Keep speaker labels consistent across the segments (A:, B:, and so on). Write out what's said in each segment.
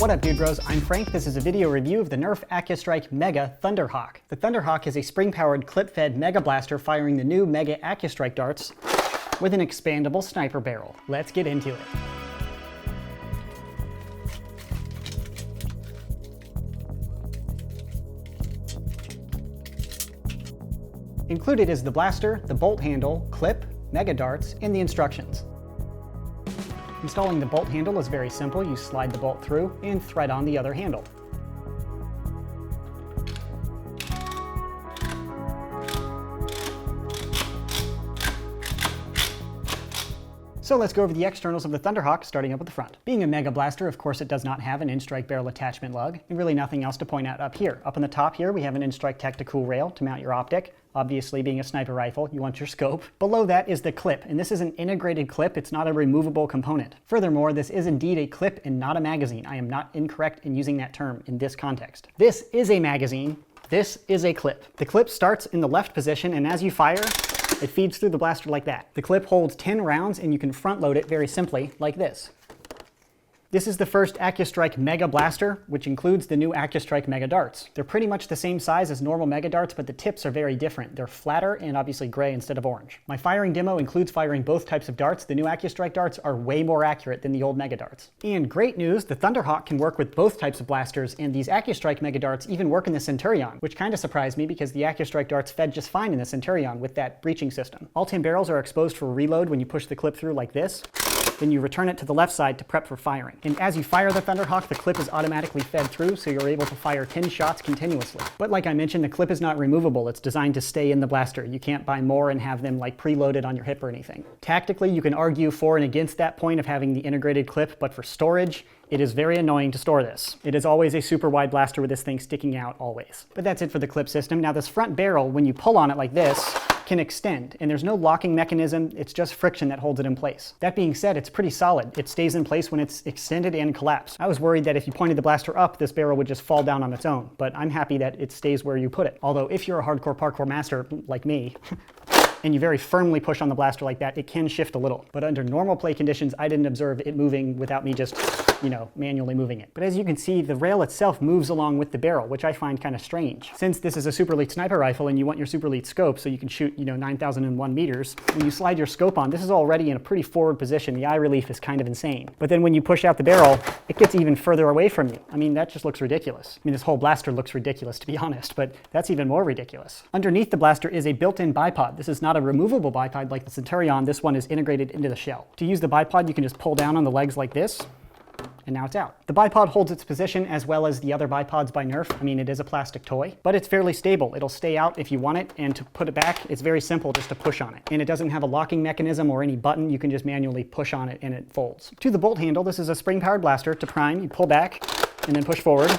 A: What up, dude bros? I'm Frank. This is a video review of the Nerf Accustrike MEGA Thunderhawk. The Thunderhawk is a spring-powered, clip-fed Mega Blaster firing the new MEGA Accustrike darts with an expandable sniper barrel. Let's get into it. Included is the blaster, the bolt handle, clip, Mega darts, and the instructions. Installing the bolt handle is very simple. You slide the bolt through and thread on the other handle. So let's go over the externals of the Thunderhawk, starting up at the front. Being a Mega Blaster, of course, it does not have an N-Strike barrel attachment lug, and really nothing else to point out up here. Up on the top here, we have an N-Strike Tactical rail to mount your optic. Obviously, being a sniper rifle, you want your scope. Below that is the clip, and this is an integrated clip. It's not a removable component. Furthermore, this is indeed a clip and not a magazine. I am not incorrect in using that term in this context. This is a magazine. This is a clip. The clip starts in the left position, and as you fire, it feeds through the blaster like that. The clip holds 10 rounds, and you can front load it very simply like this. This is the first Accustrike Mega Blaster, which includes the new Accustrike Mega Darts. They're pretty much the same size as normal Mega Darts, but the tips are very different. They're flatter and obviously gray instead of orange. My firing demo includes firing both types of darts. The new Accustrike darts are way more accurate than the old Mega Darts. And great news, the Thunderhawk can work with both types of blasters, and these Accustrike Mega Darts even work in the Centurion, which kind of surprised me because the Accustrike darts fed just fine in the Centurion with that breaching system. All 10 barrels are exposed for reload when you push the clip through like this. Then you return it to the left side to prep for firing. And as you fire the Thunderhawk, the clip is automatically fed through, so you're able to fire 10 shots continuously. But like I mentioned, the clip is not removable. It's designed to stay in the blaster. You can't buy more and have them like preloaded on your hip or anything. Tactically, you can argue for and against that point of having the integrated clip, but for storage, it is very annoying to store this. It is always a super wide blaster with this thing sticking out always. But that's it for the clip system. Now this front barrel, when you pull on it like this, can extend, and there's no locking mechanism, it's just friction that holds it in place. That being said, it's pretty solid. It stays in place when it's extended and collapsed. I was worried that if you pointed the blaster up, this barrel would just fall down on its own, but I'm happy that it stays where you put it. Although if you're a hardcore parkour master like me, and you very firmly push on the blaster like that, it can shift a little. But under normal play conditions, I didn't observe it moving without me just, manually moving it. But as you can see, the rail itself moves along with the barrel, which I find kind of strange. Since this is a super elite sniper rifle and you want your super elite scope so you can shoot, 9,001 meters, when you slide your scope on, this is already in a pretty forward position. The eye relief is kind of insane. But then when you push out the barrel, it gets even further away from you. I mean, that just looks ridiculous. I mean, this whole blaster looks ridiculous, to be honest, but that's even more ridiculous. Underneath the blaster is a built-in bipod. This is not a removable bipod like the Centurion. This one is integrated into the shell. To use the bipod, you can just pull down on the legs like this, and now it's out. The bipod holds its position as well as the other bipods by Nerf. I mean, it is a plastic toy, but it's fairly stable. It'll stay out if you want it, and to put it back, it's very simple just to push on it. And it doesn't have a locking mechanism or any button. You can just manually push on it and it folds. To the bolt handle, this is a spring-powered blaster. To prime, you pull back and then push forward.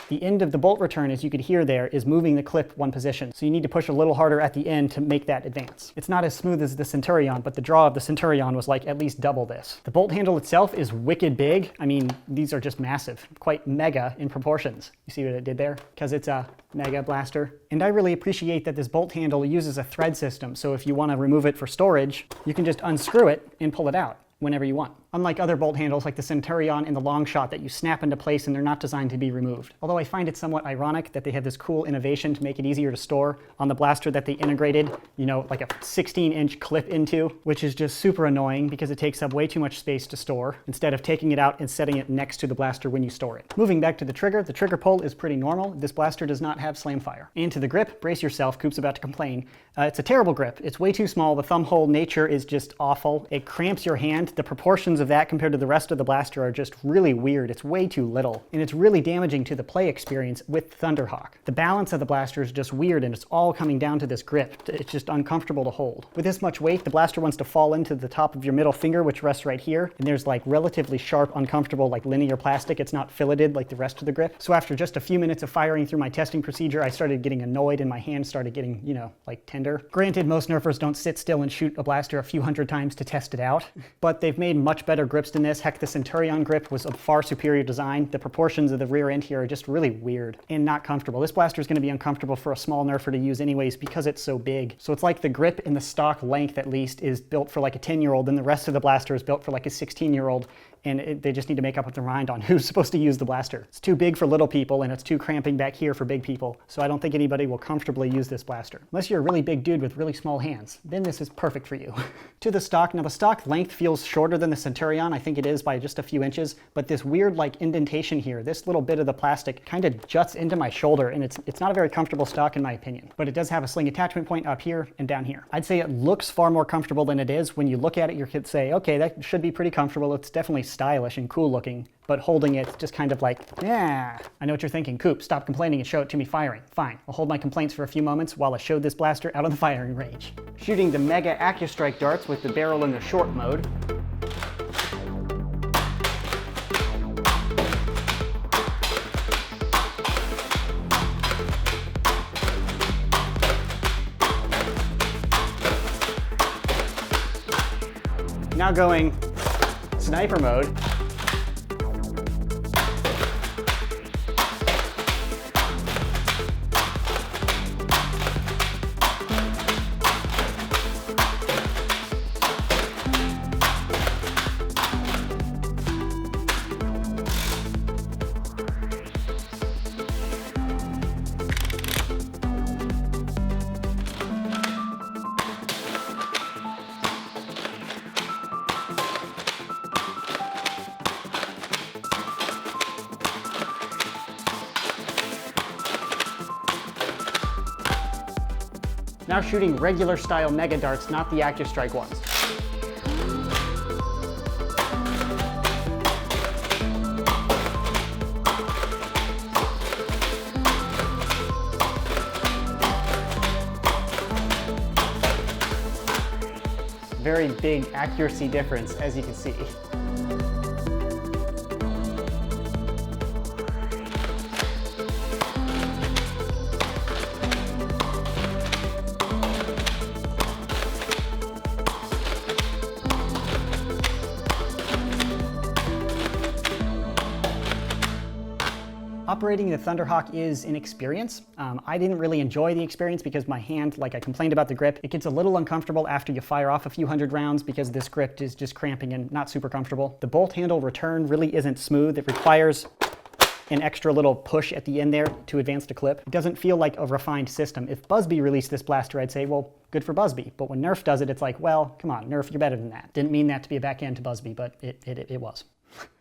A: The end of the bolt return, as you could hear there, is moving the clip one position. So you need to push a little harder at the end to make that advance. It's not as smooth as the Centurion, but the draw of the Centurion was like at least double this. The bolt handle itself is wicked big. I mean, these are just massive, quite mega in proportions. You see what it did there? Because it's a Mega Blaster. And I really appreciate that this bolt handle uses a thread system. So if you want to remove it for storage, you can just unscrew it and pull it out whenever you want. Unlike other bolt handles like the Centurion and the Long Shot that you snap into place and they're not designed to be removed. Although I find it somewhat ironic that they have this cool innovation to make it easier to store on the blaster that they integrated, like a 16-inch clip into, which is just super annoying because it takes up way too much space to store instead of taking it out and setting it next to the blaster when you store it. Moving back to the trigger pull is pretty normal. This blaster does not have slam fire. And to the grip, brace yourself, Coop's about to complain. It's a terrible grip. It's way too small. The thumb hole nature is just awful. It cramps your hand. The proportions of that compared to the rest of the blaster are just really weird. It's way too little, and it's really damaging to the play experience with Thunderhawk. The balance of the blaster is just weird, and it's all coming down to this grip. It's just uncomfortable to hold. With this much weight, the blaster wants to fall into the top of your middle finger, which rests right here, and there's like relatively sharp, uncomfortable, like linear plastic. It's not filleted like the rest of the grip. So after just a few minutes of firing through my testing procedure, I started getting annoyed and my hand started getting, like tender. Granted, most Nerfers don't sit still and shoot a blaster a few hundred times to test it out, but they've made much better grips than this. Heck, the Centurion grip was a far superior design. The proportions of the rear end here are just really weird and not comfortable. This blaster is going to be uncomfortable for a small Nerfer to use anyways because it's so big. So it's like the grip in the stock length, at least, is built for like a 10-year-old, and the rest of the blaster is built for like a 16-year-old, and they just need to make up their mind on who's supposed to use the blaster. It's too big for little people, and it's too cramping back here for big people, so I don't think anybody will comfortably use this blaster. Unless you're a really big dude with really small hands, then this is perfect for you. To the stock, now the stock length feels shorter than the Centurion. I think it is by just a few inches, but this weird like indentation here, this little bit of the plastic kind of juts into my shoulder, and it's not a very comfortable stock in my opinion. But it does have a sling attachment point up here and down here. I'd say it looks far more comfortable than it is. When you look at it, you could say, okay, that should be pretty comfortable. It's definitely stylish and cool looking, but holding it's just kind of like, yeah. I know what you're thinking. Coop, stop complaining and show it to me firing. Fine, I'll hold my complaints for a few moments while I show this blaster out on the firing range. Shooting the MEGA Accustrike darts with the barrel in the short mode. Now going sniper mode. Now shooting regular style mega darts, not the Accustrike ones. Very big accuracy difference, as you can see. Operating the Thunderhawk is an experience. I didn't really enjoy the experience because my hand, like I complained about the grip, it gets a little uncomfortable after you fire off a few hundred rounds because this grip is just cramping and not super comfortable. The bolt handle return really isn't smooth. It requires an extra little push at the end there to advance the clip. It doesn't feel like a refined system. If Busby released this blaster, I'd say, well, good for Busby. But when Nerf does it, it's like, well, come on, Nerf, you're better than that. Didn't mean that to be a backhand to Busby, but it was.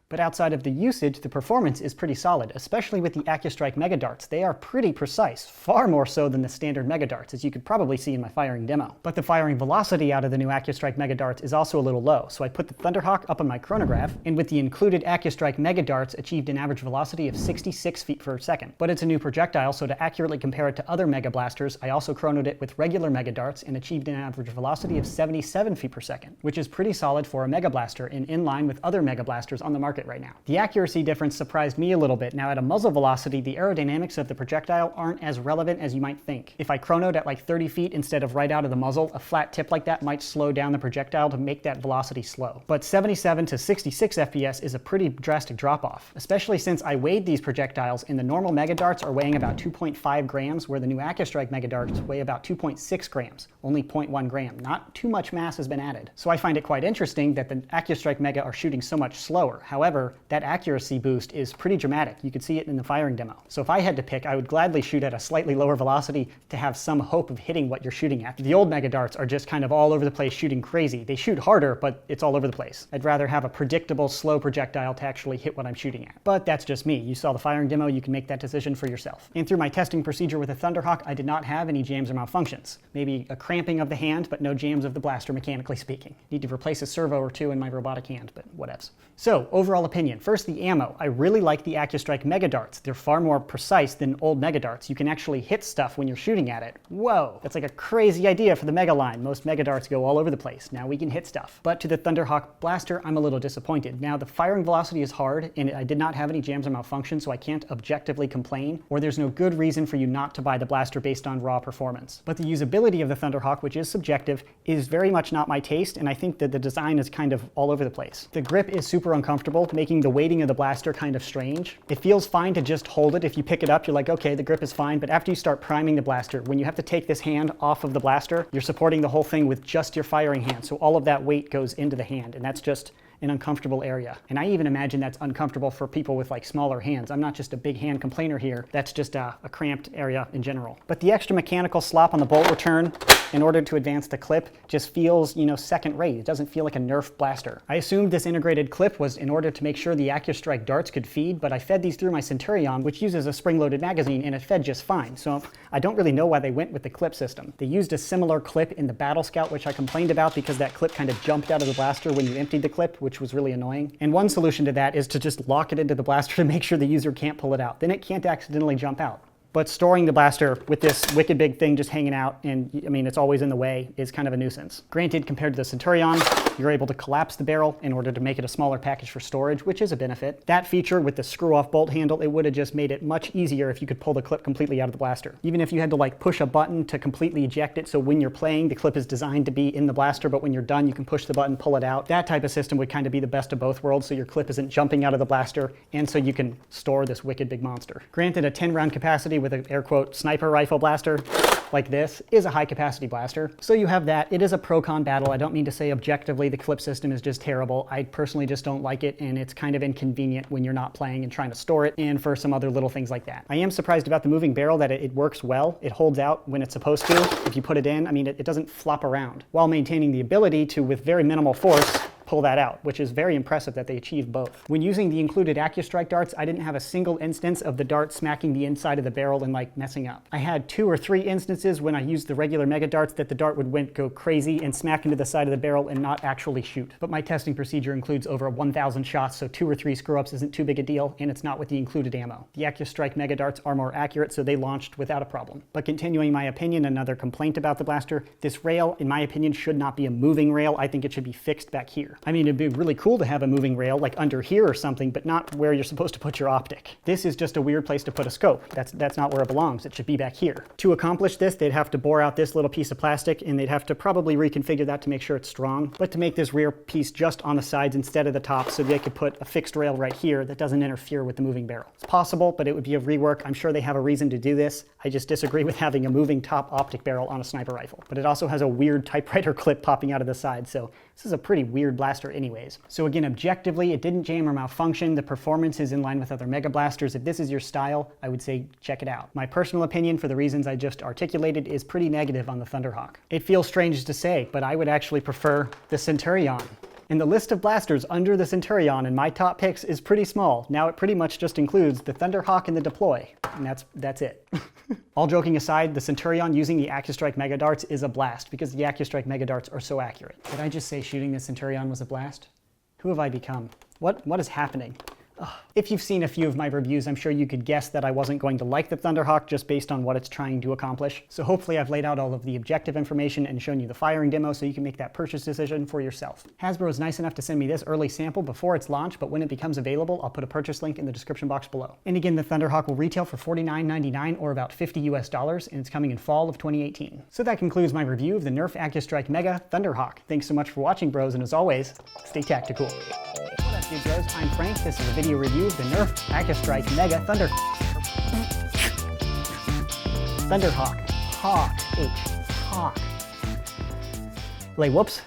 A: But outside of the usage, the performance is pretty solid, especially with the Accustrike MEGA darts. They are pretty precise, far more so than the standard MEGA darts, as you could probably see in my firing demo. But the firing velocity out of the new Accustrike MEGA darts is also a little low, so I put the Thunderhawk up on my chronograph, and with the included Accustrike MEGA darts achieved an average velocity of 66 feet per second. But it's a new projectile, so to accurately compare it to other MEGA blasters, I also chronoed it with regular MEGA darts and achieved an average velocity of 77 feet per second, which is pretty solid for a MEGA blaster and in line with other MEGA blasters on the market right now. The accuracy difference surprised me a little bit. Now at a muzzle velocity, the aerodynamics of the projectile aren't as relevant as you might think. If I chronoed at like 30 feet instead of right out of the muzzle, a flat tip like that might slow down the projectile to make that velocity slow. But 77 to 66 FPS is a pretty drastic drop off, especially since I weighed these projectiles and the normal MEGA darts are weighing about 2.5 grams, where the new Accustrike MEGA darts weigh about 2.6 grams, only 0.1 gram. Not too much mass has been added. So I find it quite interesting that the Accustrike MEGA are shooting so much slower. However, that accuracy boost is pretty dramatic. You could see it in the firing demo. So if I had to pick, I would gladly shoot at a slightly lower velocity to have some hope of hitting what you're shooting at. The old MEGA darts are just kind of all over the place shooting crazy. They shoot harder, but it's all over the place. I'd rather have a predictable, slow projectile to actually hit what I'm shooting at. But that's just me. You saw the firing demo, you can make that decision for yourself. And through my testing procedure with the Thunderhawk, I did not have any jams or malfunctions. Maybe a cramping of the hand, but no jams of the blaster mechanically speaking. Need to replace a servo or two in my robotic hand, but whatevs. So, overall opinion. First, the ammo. I really like the Accustrike MEGA darts. They're far more precise than old MEGA darts. You can actually hit stuff when you're shooting at it. Whoa, that's like a crazy idea for the MEGA line. Most MEGA darts go all over the place. Now we can hit stuff. But to the Thunderhawk blaster, I'm a little disappointed. Now the firing velocity is hard, and I did not have any jams or malfunctions, so I can't objectively complain, or there's no good reason for you not to buy the blaster based on raw performance. But the usability of the Thunderhawk, which is subjective, is very much not my taste, and I think that the design is kind of all over the place. The grip is super uncomfortable, making the weighting of the blaster kind of strange. It feels fine to just hold it. If you pick it up, you're like, okay, the grip is fine, but after you start priming the blaster, when you have to take this hand off of the blaster, you're supporting the whole thing with just your firing hand, so all of that weight goes into the hand, and that's just, an uncomfortable area. And I even imagine that's uncomfortable for people with like smaller hands. I'm not just a big hand complainer here. That's just a cramped area in general. But the extra mechanical slop on the bolt return in order to advance the clip just feels, you know, second rate. It doesn't feel like a Nerf blaster. I assumed this integrated clip was in order to make sure the Accustrike darts could feed, but I fed these through my Centurion, which uses a spring-loaded magazine, and it fed just fine. So I don't really know why they went with the clip system. They used a similar clip in the Battle Scout, which I complained about because that clip kind of jumped out of the blaster when you emptied the clip, which was really annoying. And one solution to that is to just lock it into the blaster to make sure the user can't pull it out. Then it can't accidentally jump out. But storing the blaster with this wicked big thing just hanging out, and I mean, it's always in the way, is kind of a nuisance. Granted, compared to the Centurion, you're able to collapse the barrel in order to make it a smaller package for storage, which is a benefit. That feature with the screw-off bolt handle, it would have just made it much easier if you could pull the clip completely out of the blaster. Even if you had to like push a button to completely eject it, so when you're playing, the clip is designed to be in the blaster, but when you're done, you can push the button, pull it out. That type of system would kind of be the best of both worlds, so your clip isn't jumping out of the blaster, and so you can store this wicked big monster. Granted, a 10-round capacity with an air quote sniper rifle blaster like this is a high capacity blaster. So you have that. It is a pro-con battle. I don't mean to say objectively the clip system is just terrible. I personally just don't like it, and it's kind of inconvenient when you're not playing and trying to store it, and for some other little things like that. I am surprised about the moving barrel that it works well. It holds out when it's supposed to. If you put it in, I mean, it doesn't flop around, while maintaining the ability to, with very minimal force, pull that out, which is very impressive that they achieved both. When using the included Accustrike darts, I didn't have a single instance of the dart smacking the inside of the barrel and like messing up. I had 2 or 3 instances when I used the regular Mega darts that the dart would go crazy and smack into the side of the barrel and not actually shoot. But my testing procedure includes over 1,000 shots, so 2 or 3 screw-ups isn't too big a deal, and it's not with the included ammo. The Accustrike Mega darts are more accurate, so they launched without a problem. But continuing my opinion, another complaint about the blaster, this rail, in my opinion, should not be a moving rail. I think it should be fixed back here. I mean, it'd be really cool to have a moving rail like under here or something, but not where you're supposed to put your optic. This is just a weird place to put a scope. That's not where it belongs. It should be back here. To accomplish this, they'd have to bore out this little piece of plastic, and they'd have to probably reconfigure that to make sure it's strong. But to make this rear piece just on the sides instead of the top, so they could put a fixed rail right here that doesn't interfere with the moving barrel. It's possible, but it would be a rework. I'm sure they have a reason to do this. I just disagree with having a moving top optic barrel on a sniper rifle. But it also has a weird typewriter clip popping out of the side, so this is a pretty weird blaster anyways. So again, objectively, it didn't jam or malfunction. The performance is in line with other Mega blasters. If this is your style, I would say check it out. My personal opinion, for the reasons I just articulated, is pretty negative on the Thunderhawk. It feels strange to say, but I would actually prefer the Centurion. And the list of blasters under the Centurion in my top picks is pretty small. Now it pretty much just includes the Thunderhawk and the Deploy. And that's it. All joking aside, the Centurion using the Accustrike Mega darts is a blast because the Accustrike Mega darts are so accurate. Did I just say shooting the Centurion was a blast? Who have I become? What is happening? Ugh. If you've seen a few of my reviews, I'm sure you could guess that I wasn't going to like the Thunderhawk just based on what it's trying to accomplish. So hopefully I've laid out all of the objective information and shown you the firing demo so you can make that purchase decision for yourself. Hasbro is nice enough to send me this early sample before its launch, but when it becomes available, I'll put a purchase link in the description box below. And again, the Thunderhawk will retail for $49.99 or about $50 US, and it's coming in fall of 2018. So that concludes my review of the Nerf Accustrike MEGA Thunderhawk. Thanks so much for watching, bros, and as always, stay tactical. What up, dude bros? I'm Frank. This is a video review of the Nerf Accustrike MEGA Thunderhawk. Hawk. Hawk. Whoops.